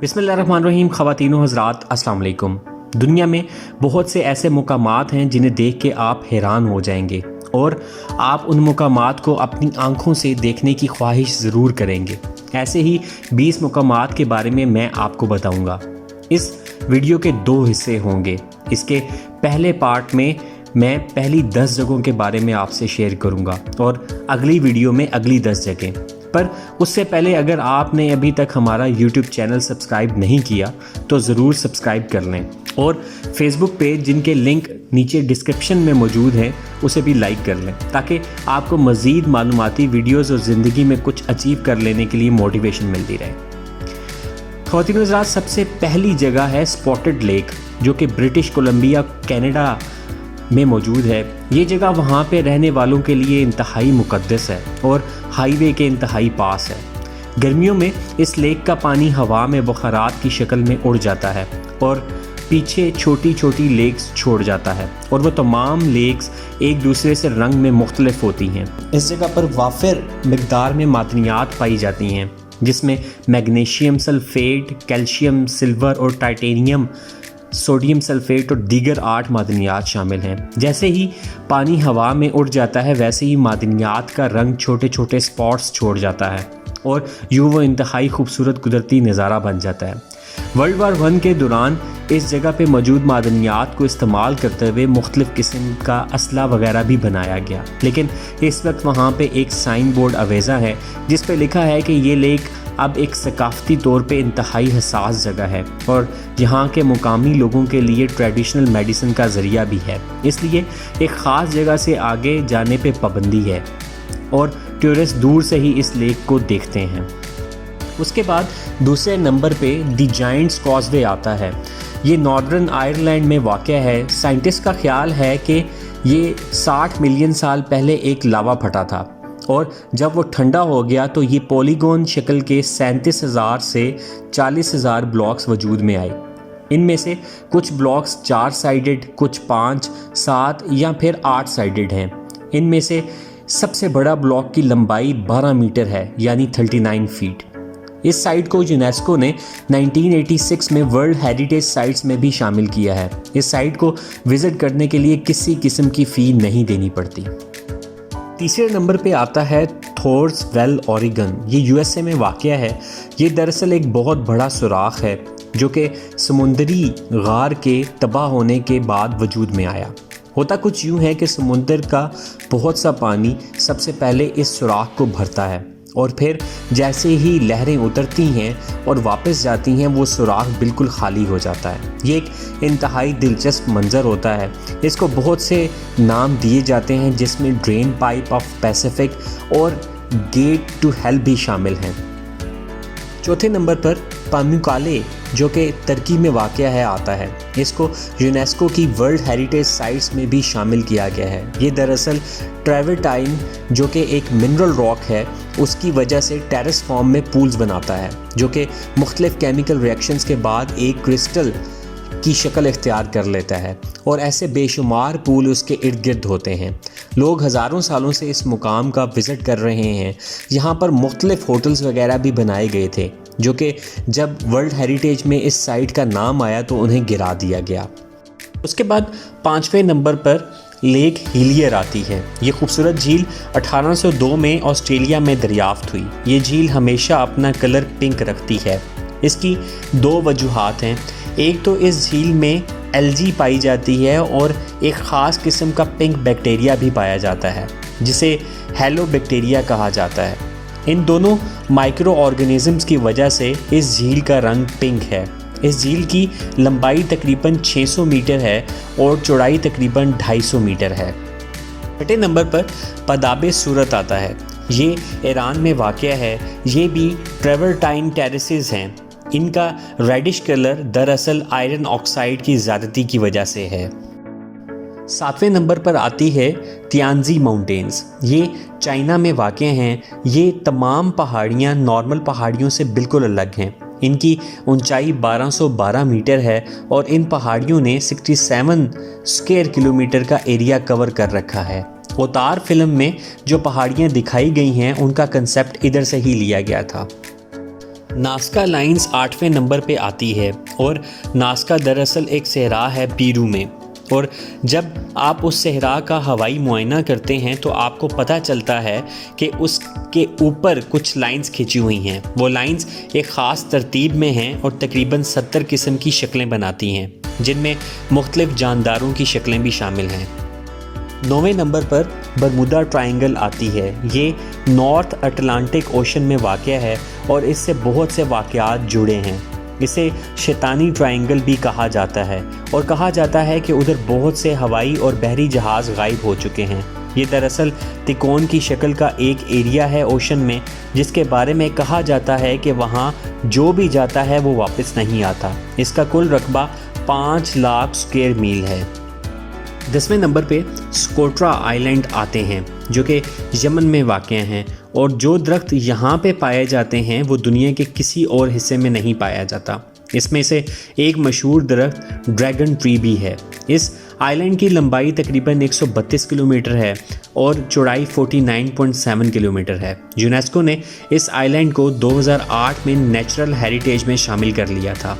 बिस्मिल्लाहिर्रहमानिर्रहीम। ख़वातीन व हज़रात, अस्सलाम वालेकुम। दुनिया में बहुत से ऐसे मुकामात हैं जिन्हें देख के आप हैरान हो जाएंगे और आप उन मुकामात को अपनी आंखों से देखने की ख्वाहिश ज़रूर करेंगे। ऐसे ही 20 मुकामात के बारे में मैं आपको बताऊंगा। इस वीडियो के 2 हिस्से होंगे। इसके पहले पार्ट में मैं पहली 10 जगहों के बारे में आपसे शेयर करूंगा और अगली वीडियो में अगली 10 जगह। पर उससे पहले अगर आपने अभी तक हमारा YouTube चैनल सब्सक्राइब नहीं किया तो ज़रूर सब्सक्राइब कर लें और फेसबुक पेज जिनके लिंक नीचे डिस्क्रिप्शन में मौजूद हैं उसे भी लाइक कर लें ताकि आपको मज़ीद मालूमाती वीडियोज़ और ज़िंदगी में कुछ अचीव कर लेने के लिए मोटिवेशन मिलती रहे। ख़वातीन व हज़रात, सबसे पहली जगह है स्पॉटेड लेक, जो कि ब्रिटिश कोलंबिया कनाडा में मौजूद है। ये जगह वहाँ पे रहने वालों के लिए इंतहाई मुक़द्दस है और हाईवे के इंतहाई पास है। गर्मियों में इस लेक का पानी हवा में बुखारात की शक्ल में उड़ जाता है और पीछे छोटी छोटी लेक्स छोड़ जाता है और वो तमाम लेक्स एक दूसरे से रंग में मुख्तलिफ होती हैं। इस जगह पर वाफिर मिकदार में मादनियात पाई जाती हैं जिसमें मैग्नीशियम सल्फेट, कैल्शियम, सिल्वर और टाइटेनियम, सोडियम सल्फेट और दीगर 8 मादनियात शामिल हैं। जैसे ही पानी हवा में उड़ जाता है वैसे ही मादनियात का रंग छोटे छोटे स्पॉट्स छोड़ जाता है और यूँ वो इंतहाई खूबसूरत कुदरती नज़ारा बन जाता है। वर्ल्ड वार 1 के दौरान इस जगह पे मौजूद मादनियात को इस्तेमाल करते हुए मुख्तलिफ़ किस्म का असला वगैरह भी बनाया गया, लेकिन इस वक्त वहाँ पे एक साइन बोर्ड अवेज़ा है जिस पे लिखा है कि ये लेक अब एक सकाफ़ती तौर पे इंतहाई हसास जगह है और यहाँ के मुकामी लोगों के लिए ट्रेडिशनल मेडिसिन का ज़रिया भी है। इसलिए एक ख़ास जगह से आगे जाने पे पाबंदी है और टूरिस्ट दूर से ही इस लेक को देखते हैं। उसके बाद दूसरे नंबर पे द जायंट्स कॉजवे आता है। ये नॉर्दर्न आयरलैंड में वाक़या है। साइंटिस्ट का ख्याल है कि ये 60 मिलियन साल पहले एक लावा फटा था और जब वो ठंडा हो गया तो ये पॉलीगॉन शक्ल के 37,000 से 40,000 ब्लॉक्स वजूद में आए। इनमें से कुछ ब्लॉक्स 4 साइडेड, कुछ 5, 7 या फिर 8 साइडेड हैं। इनमें से सबसे बड़ा ब्लॉक की लंबाई 12 मीटर है, यानी 39 फीट। इस साइट को यूनेस्को ने 1986 में वर्ल्ड हेरिटेज साइट्स में भी शामिल किया है। इस साइट को विज़िट करने के लिए किसी किस्म की फ़ी नहीं देनी पड़ती। तीसरे नंबर पे आता है थॉर्स वेल, ओरेगन। ये यूएसए में वाक़या है। ये दरअसल एक बहुत बड़ा सुराख है जो कि समुंदरी गार के तबाह होने के बाद वजूद में आया। होता कुछ यूँ है कि समुंदर का बहुत सा पानी सबसे पहले इस सुराख को भरता है और फिर जैसे ही लहरें उतरती हैं और वापस जाती हैं वो सुराख बिल्कुल खाली हो जाता है। ये एक इंतहाई दिलचस्प मंज़र होता है। इसको बहुत से नाम दिए जाते हैं जिसमें ड्रेन पाइप ऑफ पैसिफिक और गेट टू हेल भी शामिल हैं। चौथे नंबर पर पामुक्काले, जो कि तुर्की में वाक़या है, आता है। इसको यूनेस्को की वर्ल्ड हेरिटेज साइट्स में भी शामिल किया गया है। ये दरअसल ट्रेवर्टाइन, जो कि एक मिनरल रॉक है, उसकी वजह से टेरेस फॉर्म में पूल्स बनाता है जो कि मुख्तलिफ केमिकल रिएक्शंस के बाद एक क्रिस्टल की शक्ल इख्तियार कर लेता है और ऐसे बेशुमार पूल उसके इर्द गिर्द होते हैं। लोग हज़ारों सालों से इस मुकाम का विज़िट कर रहे हैं। यहाँ पर मुख्तलिफ होटल्स वगैरह भी बनाए गए थे जो कि जब वर्ल्ड हेरिटेज में इस साइट का नाम आया तो उन्हें गिरा दिया गया। उसके बाद 5वें नंबर पर लेक हीलियर आती है। ये खूबसूरत झील 1802 में ऑस्ट्रेलिया में दरियाफ्त हुई। ये झील हमेशा अपना कलर पिंक रखती है। इसकी 2 वजूहात हैं। एक तो इस झील में एल्गी पाई जाती है और एक ख़ास किस्म का पिंक बैक्टीरिया भी पाया जाता है जिसे हेलो बैक्टीरिया कहा जाता है। इन दोनों माइक्रो ऑर्गेनिज़म्स की वजह से इस झील का रंग पिंक है। इस झील की लंबाई तकरीबन 600 मीटर है और चौड़ाई तकरीबन 250 मीटर है। छठे नंबर पर पदाबे सूरत आता है। ये ईरान में वाक़या है। ये भी ट्रेवर्टाइन टेरेसेस हैं। इनका रेडिश कलर दरअसल आयरन ऑक्साइड की ज़्यादती की वजह से है। 7वें नंबर पर आती है तियानजी माउंटेन्स। ये चाइना में वाक़ हैं। ये तमाम पहाड़ियाँ नॉर्मल पहाड़ियों से बिल्कुल अलग हैं। इनकी ऊंचाई 1212 मीटर है और इन पहाड़ियों ने 67 स्क्वायर किलोमीटर का एरिया कवर कर रखा है। अवतार फिल्म में जो पहाड़ियाँ दिखाई गई हैं उनका कंसेप्ट इधर से ही लिया गया था। ناسکا لائنز 8ویں نمبر پہ آتی ہے اور ناسکا دراصل ایک صحرا ہے پیرو میں، اور جب آپ اس صحرا کا ہوائی معائنہ کرتے ہیں تو آپ کو پتہ چلتا ہے کہ اس کے اوپر کچھ لائنز کھینچی ہوئی ہیں۔ وہ لائنز ایک خاص ترتیب میں ہیں اور تقریباً 70 قسم کی شکلیں بناتی ہیں، جن میں مختلف جانداروں کی شکلیں بھی شامل ہیں۔ 9ویں نمبر پر برمودا ٹرائنگل آتی ہے۔ یہ نارتھ اٹلانٹک اوشن میں واقع ہے اور اس سے بہت سے واقعات جڑے ہیں۔ اسے شیطانی ٹرائنگل بھی کہا جاتا ہے اور کہا جاتا ہے کہ ادھر بہت سے ہوائی اور بحری جہاز غائب ہو چکے ہیں۔ یہ دراصل تکون کی شکل کا ایک ایریا ہے اوشن میں، جس کے بارے میں کہا جاتا ہے کہ وہاں جو بھی جاتا ہے وہ واپس نہیں آتا۔ اس کا کل رقبہ 5 لاکھ اسکوائر میل ہے۔ 10ویں نمبر پہ سکوٹرا آئی لینڈ آتے ہیں، جو کہ یمن میں واقع ہیں، اور جو درخت یہاں پہ پائے جاتے ہیں وہ دنیا کے کسی اور حصے میں نہیں پایا جاتا۔ اس میں سے ایک مشہور درخت ڈریگن ٹری بھی ہے۔ اس آئی لینڈ کی لمبائی تقریباً 132 کلومیٹر ہے اور چوڑائی 49.7 کلومیٹر ہے۔ یونیسکو نے اس آئی لینڈ کو 2008 میں نیچرل ہیریٹیج میں شامل کر لیا تھا۔